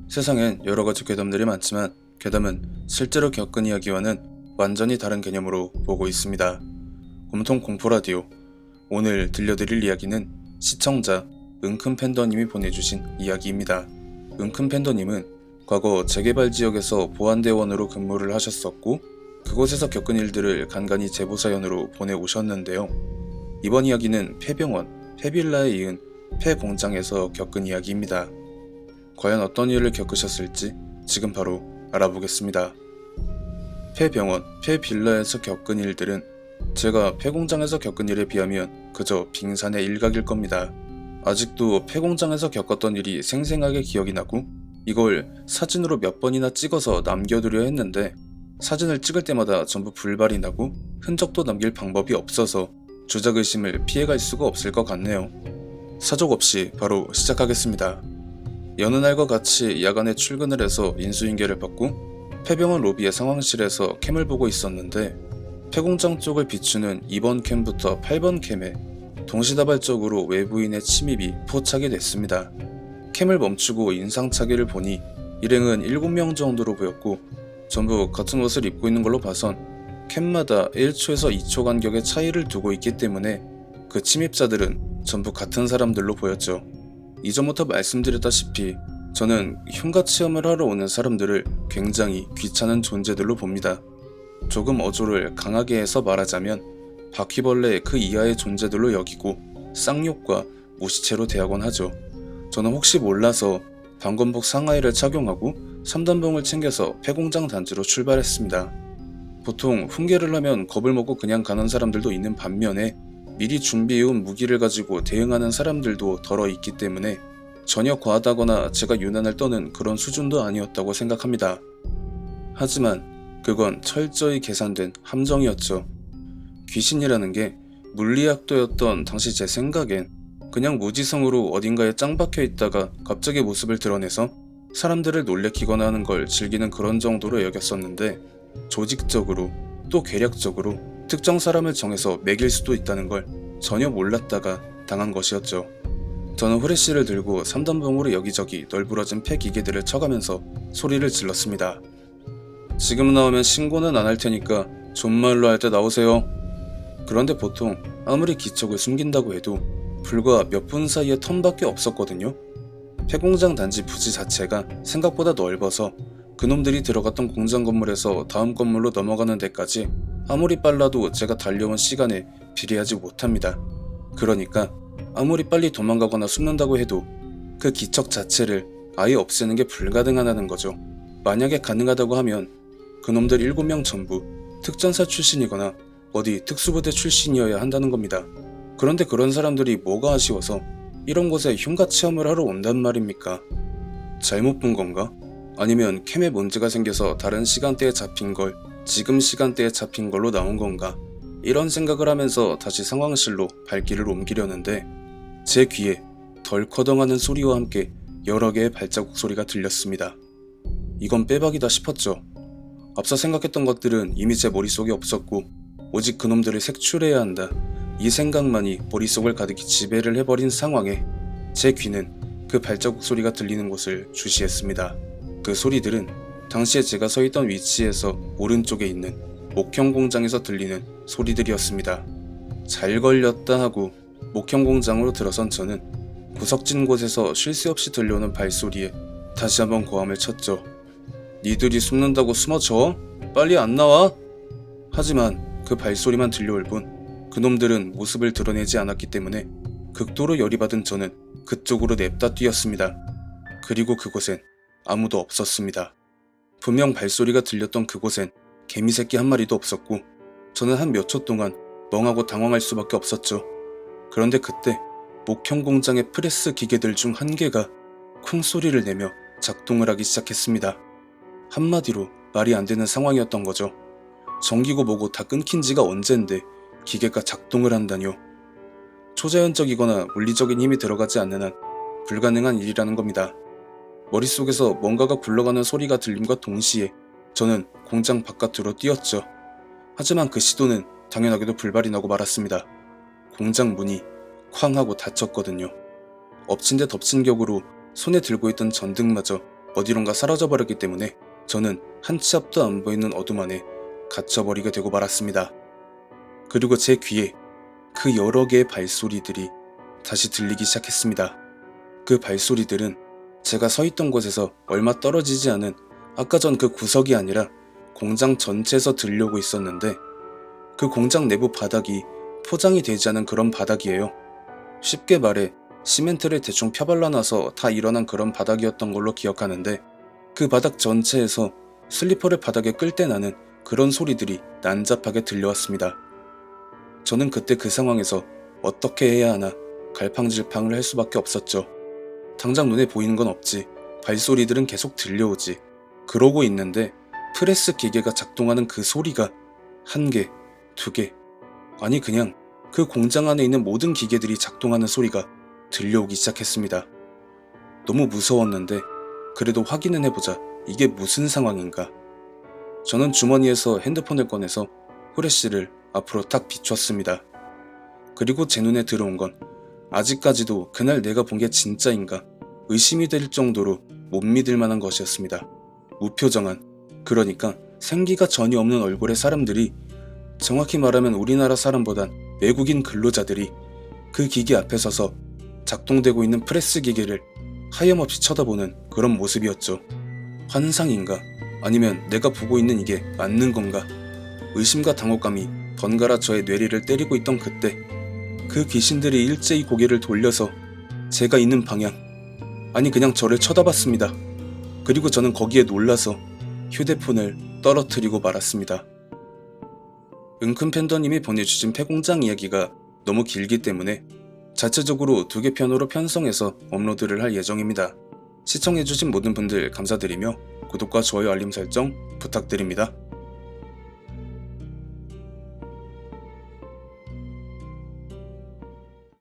세상엔 여러가지 괴담들이 많지만 괴담은 실제로 겪은 이야기와는 완전히 다른 개념으로 보고 있습니다. 곰통 공포라디오. 오늘 들려드릴 이야기는 시청자 은큼팬더님이 보내주신 이야기입니다. 은큼팬더님은 과거 재개발 지역에서 보안대원으로 근무를 하셨었고 그곳에서 겪은 일들을 간간히 제보사연으로 보내오셨는데요. 이번 이야기는 폐병원, 폐빌라에 이은 폐공장에서 겪은 이야기입니다. 과연 어떤 일을 겪으셨을지 지금 바로 알아보겠습니다. 폐병원, 폐빌라에서 겪은 일들은 제가 폐공장에서 겪은 일에 비하면 그저 빙산의 일각일 겁니다. 아직도 폐공장에서 겪었던 일이 생생하게 기억이 나고 이걸 사진으로 몇 번이나 찍어서 남겨두려 했는데 사진을 찍을 때마다 전부 불발이 나고 흔적도 남길 방법이 없어서 주작의심을 피해갈 수가 없을 것 같네요. 사족 없이 바로 시작하겠습니다. 여느 날과 같이 야간에 출근을 해서 인수인계를 받고 폐병원 로비의 상황실에서 캠을 보고 있었는데 폐공장 쪽을 비추는 2번 캠부터 8번 캠에 동시다발적으로 외부인의 침입이 포착이 됐습니다. 캠을 멈추고 인상착의를 보니 일행은 7명 정도로 보였고 전부 같은 옷을 입고 있는 걸로 봐선 캠마다 1초에서 2초 간격의 차이를 두고 있기 때문에 그 침입자들은 전부 같은 사람들로 보였죠. 이전부터 말씀드렸다시피 저는 흉가 체험을 하러 오는 사람들을 굉장히 귀찮은 존재들로 봅니다. 조금 어조를 강하게 해서 말하자면 바퀴벌레 그 이하의 존재들로 여기고 쌍욕과 무시체로 대하곤 하죠. 저는 혹시 몰라서 방검복 상하이를 착용하고 3단봉을 챙겨서 폐공장 단지로 출발했습니다. 보통 훈계를 하면 겁을 먹고 그냥 가는 사람들도 있는 반면에 미리 준비해온 무기를 가지고 대응하는 사람들도 덜어 있기 때문에 전혀 과하다거나 제가 유난을 떠는 그런 수준도 아니었다고 생각합니다. 하지만 그건 철저히 계산된 함정이었죠. 귀신이라는 게 물리학도였던 당시 제 생각엔 그냥 무지성으로 어딘가에 짱 박혀 있다가 갑자기 모습을 드러내서 사람들을 놀래키거나 하는 걸 즐기는 그런 정도로 여겼었는데 조직적으로 또 계략적으로 특정 사람을 정해서 매길 수도 있다는 걸 전혀 몰랐다가 당한 것이었죠. 저는 후레쉬를 들고 3단봉으로 여기저기 널브러진 폐기계들을 쳐가면서 소리를 질렀습니다. 지금 나오면 신고는 안 할 테니까 존말로 할 때 나오세요. 그런데 보통 아무리 기척을 숨긴다고 해도 불과 몇 분 사이에 턴밖에 없었거든요. 폐공장 단지 부지 자체가 생각보다 넓어서 그놈들이 들어갔던 공장 건물에서 다음 건물로 넘어가는 데까지 아무리 빨라도 제가 달려온 시간에 비례하지 못합니다. 그러니까 아무리 빨리 도망가거나 숨는다고 해도 그 기척 자체를 아예 없애는 게 불가능하다는 거죠. 만약에 가능하다고 하면 그놈들 7명 전부 특전사 출신이거나 어디 특수부대 출신이어야 한다는 겁니다. 그런데 그런 사람들이 뭐가 아쉬워서 이런 곳에 흉가 체험을 하러 온단 말입니까? 잘못 본 건가? 아니면 캠에 문제가 생겨서 다른 시간대에 잡힌 걸 지금 시간대에 잡힌 걸로 나온 건가? 이런 생각을 하면서 다시 상황실로 발길을 옮기려는데 제 귀에 덜커덩하는 소리와 함께 여러 개의 발자국 소리가 들렸습니다. 이건 빼박이다 싶었죠. 앞서 생각했던 것들은 이미 제 머릿속에 없었고 오직 그놈들을 색출해야 한다. 이 생각만이 머릿속을 가득히 지배를 해버린 상황에 제 귀는 그 발자국 소리가 들리는 곳을 주시했습니다. 그 소리들은 당시에 제가 서 있던 위치에서 오른쪽에 있는 목형 공장에서 들리는 소리들이었습니다. 잘 걸렸다 하고 목형 공장으로 들어선 저는 구석진 곳에서 쉴 새 없이 들려오는 발소리에 다시 한번 고함을 쳤죠. 니들이 숨는다고 숨어져? 빨리 안 나와? 하지만 그 발소리만 들려올 뿐 그놈들은 모습을 드러내지 않았기 때문에 극도로 열이 받은 저는 그쪽으로 냅다 뛰었습니다. 그리고 그곳엔 아무도 없었습니다. 분명 발소리가 들렸던 그곳엔 개미새끼 한 마리도 없었고 저는 한 몇 초 동안 멍하고 당황할 수밖에 없었죠. 그런데 그때 목형 공장의 프레스 기계들 중 한 개가 쿵소리를 내며 작동을 하기 시작했습니다. 한마디로 말이 안 되는 상황이었던 거죠. 전기고 뭐고 다 끊긴 지가 언젠데 기계가 작동을 한다뇨. 초자연적이거나 물리적인 힘이 들어가지 않는 한 불가능한 일이라는 겁니다. 머릿속에서 뭔가가 굴러가는 소리가 들림과 동시에 저는 공장 바깥으로 뛰었죠. 하지만 그 시도는 당연하게도 불발이 나고 말았습니다. 공장 문이 쾅 하고 닫혔거든요. 엎친 데 덮친 격으로 손에 들고 있던 전등마저 어디론가 사라져버렸기 때문에 저는 한 치 앞도 안 보이는 어둠 안에 갇혀버리게 되고 말았습니다. 그리고 제 귀에 그 여러 개의 발소리들이 다시 들리기 시작했습니다. 그 발소리들은 제가 서 있던 곳에서 얼마 떨어지지 않은 아까 전 그 구석이 아니라 공장 전체에서 들려오고 있었는데, 그 공장 내부 바닥이 포장이 되지 않은 그런 바닥이에요. 쉽게 말해 시멘트를 대충 펴발라놔서 다 일어난 그런 바닥이었던 걸로 기억하는데, 그 바닥 전체에서 슬리퍼를 바닥에 끌 때 나는 그런 소리들이 난잡하게 들려왔습니다. 저는 그때 그 상황에서 어떻게 해야 하나 갈팡질팡을 할 수밖에 없었죠. 당장 눈에 보이는 건 없지, 발소리들은 계속 들려오지. 그러고 있는데 프레스 기계가 작동하는 그 소리가 한 개, 두 개, 아니 그냥 그 공장 안에 있는 모든 기계들이 작동하는 소리가 들려오기 시작했습니다. 너무 무서웠는데 그래도 확인은 해보자, 이게 무슨 상황인가. 저는 주머니에서 핸드폰을 꺼내서 후레쉬를 앞으로 탁 비췄습니다. 그리고 제 눈에 들어온 건 아직까지도 그날 내가 본 게 진짜인가 의심이 될 정도로 못 믿을 만한 것이었습니다. 무표정한, 그러니까 생기가 전혀 없는 얼굴의 사람들이, 정확히 말하면 우리나라 사람보단 외국인 근로자들이 그 기계 앞에 서서 작동되고 있는 프레스 기계를 하염없이 쳐다보는 그런 모습이었죠. 환상인가? 아니면 내가 보고 있는 이게 맞는 건가? 의심과 당혹감이 번갈아 저의 뇌리를 때리고 있던 그때, 그 귀신들이 일제히 고개를 돌려서 제가 있는 방향, 아니 그냥 저를 쳐다봤습니다. 그리고 저는 거기에 놀라서 휴대폰을 떨어뜨리고 말았습니다. 은큰 팬더님이 보내주신 폐공장 이야기가 너무 길기 때문에 자체적으로 2개 편으로 편성해서 업로드를 할 예정입니다. 시청해주신 모든 분들 감사드리며 구독과 좋아요 알림 설정 부탁드립니다.